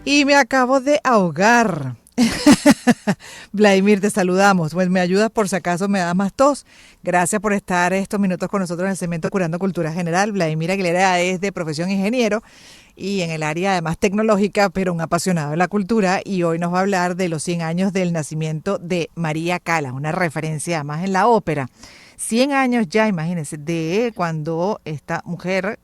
Y me acabo de ahogar. Vladimir, te saludamos. Pues me ayudas por si acaso me da más tos. Gracias por estar estos minutos con nosotros en el segmento Curando Cultura General. Vladimir Aguilera es de profesión ingeniero y en el área además tecnológica, pero un apasionado de la cultura. Y hoy nos va a hablar de los 100 años del nacimiento de María Callas, una referencia además en la ópera. 100 años ya, imagínense, de cuando esta mujer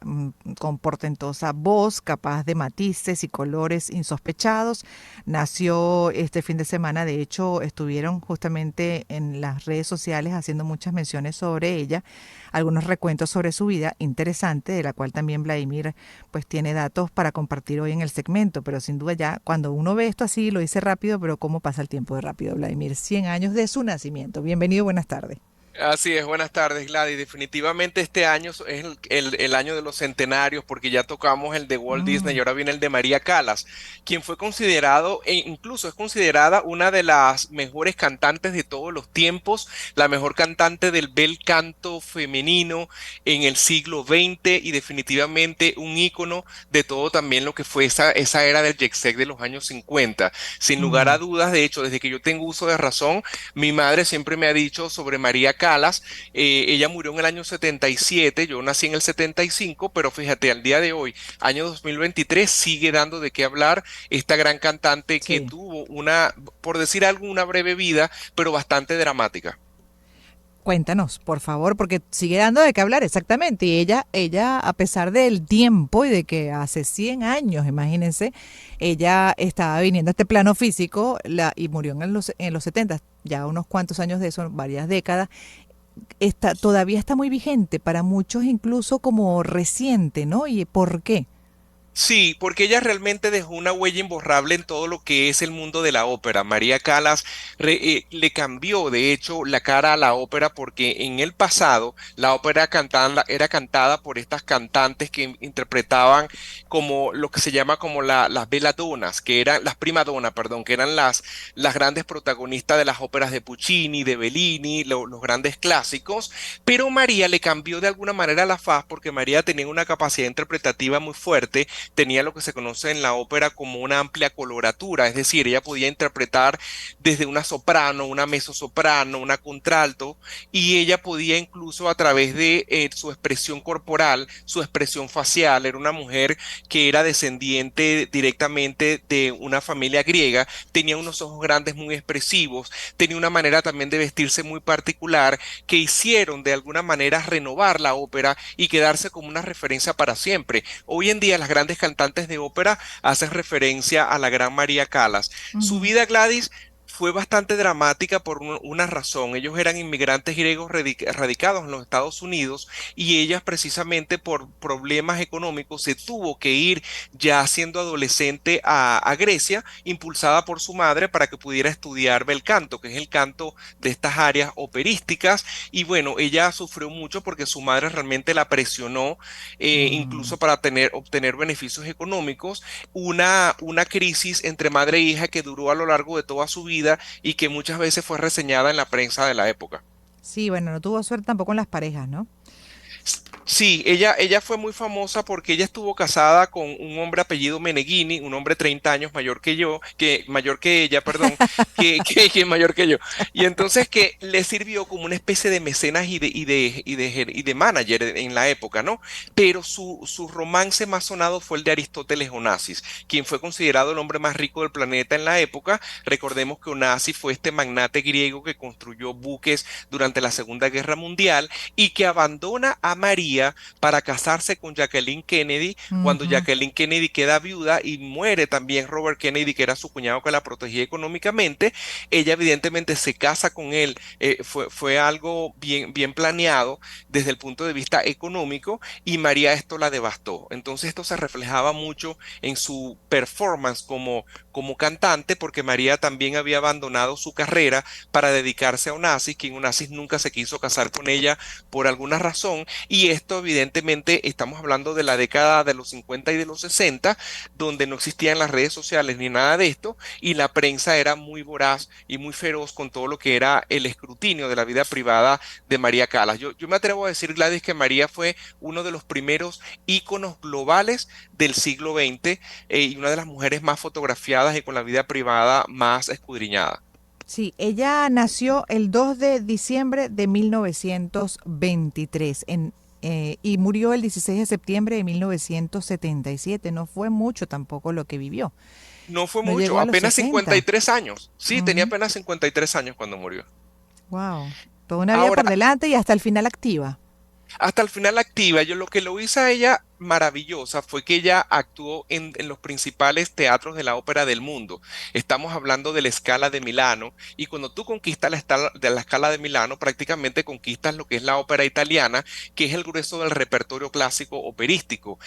con portentosa voz, capaz de matices y colores insospechados, nació este fin de semana. De hecho, estuvieron justamente en las redes sociales haciendo muchas menciones sobre ella, algunos recuentos sobre su vida, interesante, de la cual también Vladimir pues tiene datos para compartir hoy en el segmento, pero sin duda ya cuando uno ve esto así, lo dice rápido, pero cómo pasa el tiempo de rápido, Vladimir. 100 años de su nacimiento. Bienvenido, buenas tardes. Así es, buenas tardes, Gladys. Definitivamente este año es el año de los centenarios porque ya tocamos el de Walt Disney y Mm, ahora viene el de María Callas, quien fue considerado e incluso es considerada una de las mejores cantantes de todos los tiempos, la mejor cantante del bel canto femenino en el siglo XX y definitivamente un ícono de todo también lo que fue esa era del jet set de los años 50. Sin lugar a mm. dudas, de hecho, desde que yo tengo uso de razón, mi madre siempre me ha dicho sobre María Callas. Ella murió en el año 77, yo nací en el 75, pero fíjate, al día de hoy, año 2023, sigue dando de qué hablar esta gran cantante que Sí. tuvo una, por decir algo, una breve vida, pero bastante dramática. Cuéntanos, por favor, porque sigue dando de qué hablar, exactamente. Y ella, a pesar del tiempo y de que hace 100 años, imagínense, ella estaba viniendo a este plano físico y murió en los 70, ya unos cuantos años de eso, varias décadas. Todavía está muy vigente, para muchos incluso como reciente, ¿no? ¿Y por qué? Sí, porque ella realmente dejó una huella imborrable en todo lo que es el mundo de la ópera. María Callas le cambió, de hecho, la cara a la ópera porque en el pasado la ópera era cantada por estas cantantes que interpretaban como lo que se llama como las beladonas, que eran las primadonas, perdón, que eran las grandes protagonistas de las óperas de Puccini, de Bellini, los grandes clásicos. Pero María le cambió de alguna manera la faz porque María tenía una capacidad interpretativa muy fuerte, tenía lo que se conoce en la ópera como una amplia coloratura, es decir, ella podía interpretar desde una soprano, una mezzosoprano, una contralto, y ella podía incluso a través de su expresión corporal, su expresión facial, era una mujer que era descendiente directamente de una familia griega, tenía unos ojos grandes muy expresivos, tenía una manera también de vestirse muy particular que hicieron de alguna manera renovar la ópera y quedarse como una referencia para siempre. Hoy en día las grandes cantantes de ópera hacen referencia a la gran María Callas. Su Ujú. vida, Gladys, fue bastante dramática por una razón. Ellos eran inmigrantes griegos radicados en los Estados Unidos y ella precisamente por problemas económicos se tuvo que ir ya siendo adolescente a Grecia, impulsada por su madre para que pudiera estudiar bel canto, que es el canto de estas áreas operísticas. Y bueno, ella sufrió mucho porque su madre realmente la presionó, Mm. incluso para obtener beneficios económicos, una crisis entre madre e hija que duró a lo largo de toda su vida y que muchas veces fue reseñada en la prensa de la época. Sí, bueno, no tuvo suerte tampoco en las parejas, ¿no? Sí, ella fue muy famosa porque ella estuvo casada con un hombre apellido Meneghini, un hombre 30 años mayor que yo, que mayor que ella, perdón, que es mayor que yo. Y entonces que le sirvió como una especie de mecenas y de manager en la época, ¿no? Pero su romance más sonado fue el de Aristóteles Onassis, quien fue considerado el hombre más rico del planeta en la época. Recordemos que Onassis fue este magnate griego que construyó buques durante la Segunda Guerra Mundial y que abandona a María para casarse con Jacqueline Kennedy cuando Ujú. Jacqueline Kennedy queda viuda y muere también Robert Kennedy, que era su cuñado que la protegía económicamente. Ella evidentemente se casa con él, fue algo bien planeado desde el punto de vista económico y María esto la devastó. Entonces esto se reflejaba mucho en su performance como cantante porque María también había abandonado su carrera para dedicarse a Onassis, quien Onassis nunca se quiso casar con ella por alguna razón, Y esto evidentemente estamos hablando de la década de los 50 y de los 60, donde no existían las redes sociales ni nada de esto, y la prensa era muy voraz y muy feroz con todo lo que era el escrutinio de la vida privada de María Callas. Yo me atrevo a decir, Gladys, que María fue uno de los primeros íconos globales del siglo XX, y una de las mujeres más fotografiadas y con la vida privada más escudriñada. Sí, ella nació el 2 de diciembre de 1923 y murió el 16 de septiembre de 1977. No fue mucho tampoco lo que vivió. No fue No mucho, llegó a los apenas 60. 53 años. Sí, tenía apenas 53 años cuando murió. Wow. Toda una vida Ahora, por delante y hasta el final activa. hasta el final activa. Yo lo que lo hizo a ella maravillosa fue que ella actuó en los principales teatros de la ópera del mundo. Estamos hablando de la Scala de Milano, y cuando tú conquistas la Scala de Milano, prácticamente conquistas lo que es la ópera italiana, que es el grueso del repertorio clásico operístico.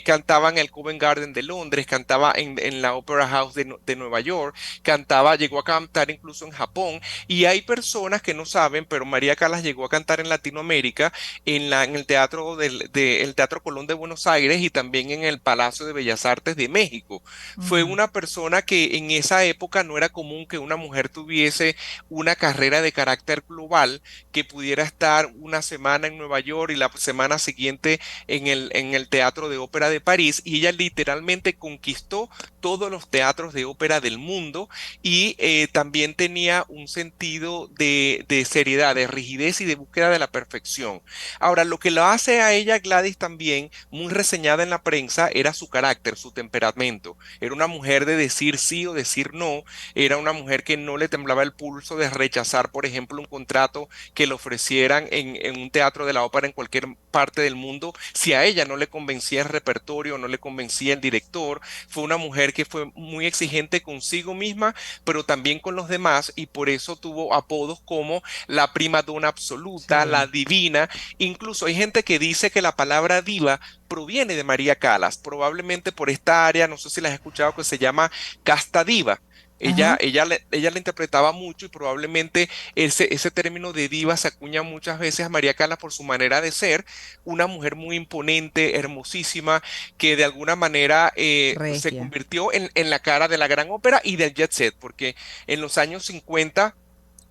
Cantaba en el Covent Garden de Londres, cantaba en la Opera House de Nueva York, cantaba, llegó a cantar incluso en Japón, y hay personas que no saben, pero María Callas llegó a cantar en Latinoamérica en el el Teatro Colón de Buenos Aires, y también en el Palacio de Bellas Artes de México. Fue Mm, una persona que en esa época no era común que una mujer tuviese una carrera de carácter global, que pudiera estar una semana en Nueva York y la semana siguiente en el Teatro de Ópera de París, y ella literalmente conquistó todos los teatros de ópera del mundo, y también tenía un sentido de seriedad, de rigidez y de búsqueda de la perfección. Ahora, lo que lo hace a ella, Gladys, también muy reseñada en la prensa, era su carácter, su temperamento. Era una mujer de decir sí o decir no. Era una mujer que no le temblaba el pulso de rechazar, por ejemplo, un contrato que le ofrecieran en un teatro de la ópera en cualquier parte del mundo, si a ella no le convencía el repertorio, no le convencía el director. Fue una mujer que fue muy exigente consigo misma, pero también con los demás, y por eso tuvo apodos como la prima donna absoluta, la sí. divina. Incluso hay gente que dice que la palabra diva proviene de María Callas, probablemente por esta área, no sé si la has escuchado, que se llama casta diva. Ajá. Ella la interpretaba mucho, y probablemente ese término de diva se acuña muchas veces a María Callas por su manera de ser, una mujer muy imponente, hermosísima, que de alguna manera se Regia. convirtió en la cara de la gran ópera y del jet set, porque en los años 50,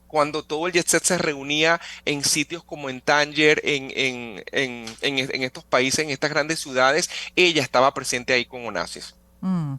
cuando todo el jet set se reunía en sitios como en Tánger, en estos países, en estas grandes ciudades, ella estaba presente ahí con Onassis. Mm.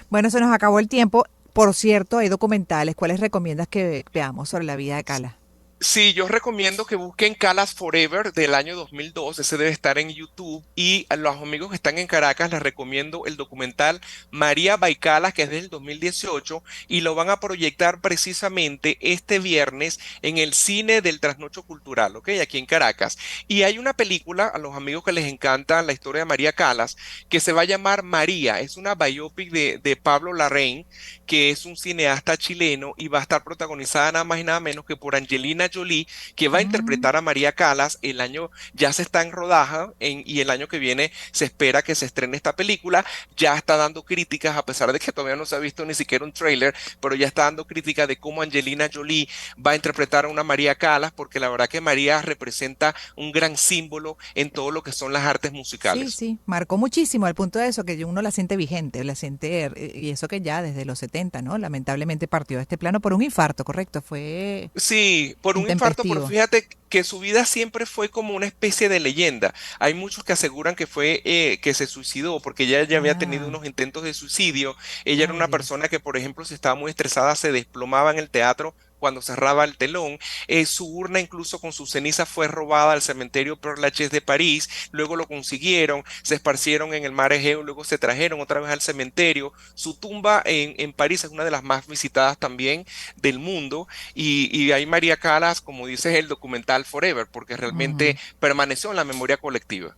Bueno, se nos acabó el tiempo. Por cierto, hay documentales. ¿Cuáles recomiendas que veamos sobre la vida de Cala? Sí, yo recomiendo que busquen Calas Forever del año 2002. Ese debe estar en YouTube. Y a los amigos que están en Caracas les recomiendo el documental María Baikala, que es del 2018, y lo van a proyectar precisamente este viernes en el cine del Trasnocho Cultural, ¿ok? Aquí en Caracas. Y hay una película, a los amigos que les encanta la historia de María Calas, que se va a llamar María. Es una biopic de Pablo Larraín, que es un cineasta chileno, y va a estar protagonizada nada más y nada menos que por Angelina Jolie, que va a Mm. interpretar a María Callas. El año ya se está en rodaja, y el año que viene se espera que se estrene esta película. Ya está dando críticas, a pesar de que todavía no se ha visto ni siquiera un tráiler, pero ya está dando críticas de cómo Angelina Jolie va a interpretar a una María Callas, porque la verdad que María representa un gran símbolo en todo lo que son las artes Sí, musicales. sí, marcó muchísimo al punto de eso, que uno la siente vigente, la siente, y eso que ya desde los 70, ¿no? Lamentablemente partió de este plano por un infarto, correcto, fue Sí, por un infarto, pero intempestivo. fíjate que su vida siempre fue como una especie de leyenda. Hay muchos que aseguran que fue que se suicidó, porque ella ya había tenido Ah, unos intentos de suicidio. Ella era ay una Dios. persona que, por ejemplo, si estaba muy estresada, se desplomaba en el teatro cuando cerraba el telón. Su urna, incluso con sus cenizas, fue robada al cementerio Père Lachaise de París. Luego lo consiguieron, se esparcieron en el mar Egeo, luego se trajeron otra vez al cementerio. Su tumba en París es una de las más visitadas también del mundo. Y ahí María Calas, como dices, el documental Forever, porque realmente Ujú. permaneció en la memoria colectiva.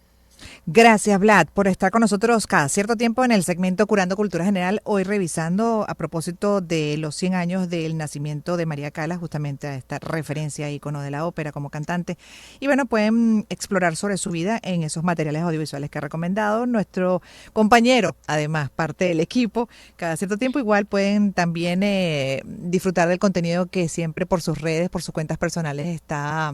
Gracias, Vlad, por estar con nosotros cada cierto tiempo en el segmento Curando Cultura General. Hoy revisando a propósito de los 100 años del nacimiento de María Callas, justamente a esta referencia, ícono de la ópera como cantante. Y bueno, pueden explorar sobre su vida en esos materiales audiovisuales que ha recomendado nuestro compañero, además parte del equipo. Cada cierto tiempo igual pueden también disfrutar del contenido que siempre por sus redes, por sus cuentas personales está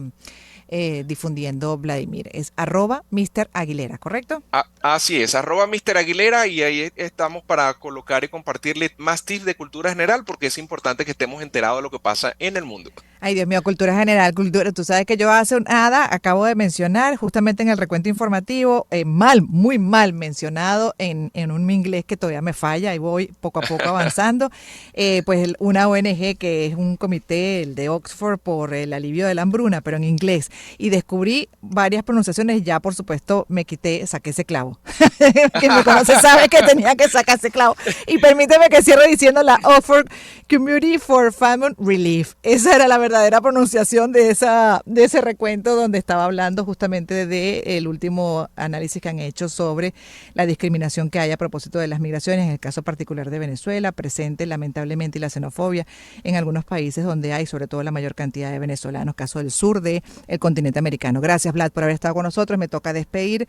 difundiendo Vladimir. Es arroba Mr. Aguilera, ¿correcto? Así es, arroba Mr. Aguilera y ahí estamos para colocar y compartirle más tips de cultura general porque es importante que estemos enterados de lo que pasa en el mundo. Ay, Dios mío, cultura general, cultura. Tú sabes que yo hace nada acabo de mencionar justamente en el recuento informativo, muy mal mencionado en un inglés que todavía me falla y voy poco a poco avanzando. Pues una ONG que es un comité, el de Oxford, por el alivio de la hambruna, pero en inglés. Y descubrí varias pronunciaciones. Ya, por supuesto, saqué ese clavo. Quien me conoce sabe que tenía que sacar ese clavo. Y permíteme que cierre diciendo la Oxford Committee for Famine Relief. Esa era la verdadera pronunciación de ese recuento donde estaba hablando justamente de el último análisis que han hecho sobre la discriminación que hay a propósito de las migraciones, en el caso particular de Venezuela, presente lamentablemente y la xenofobia en algunos países donde hay sobre todo la mayor cantidad de venezolanos, caso del sur del continente americano. Gracias, Vlad, por haber estado con nosotros. Me toca despedir.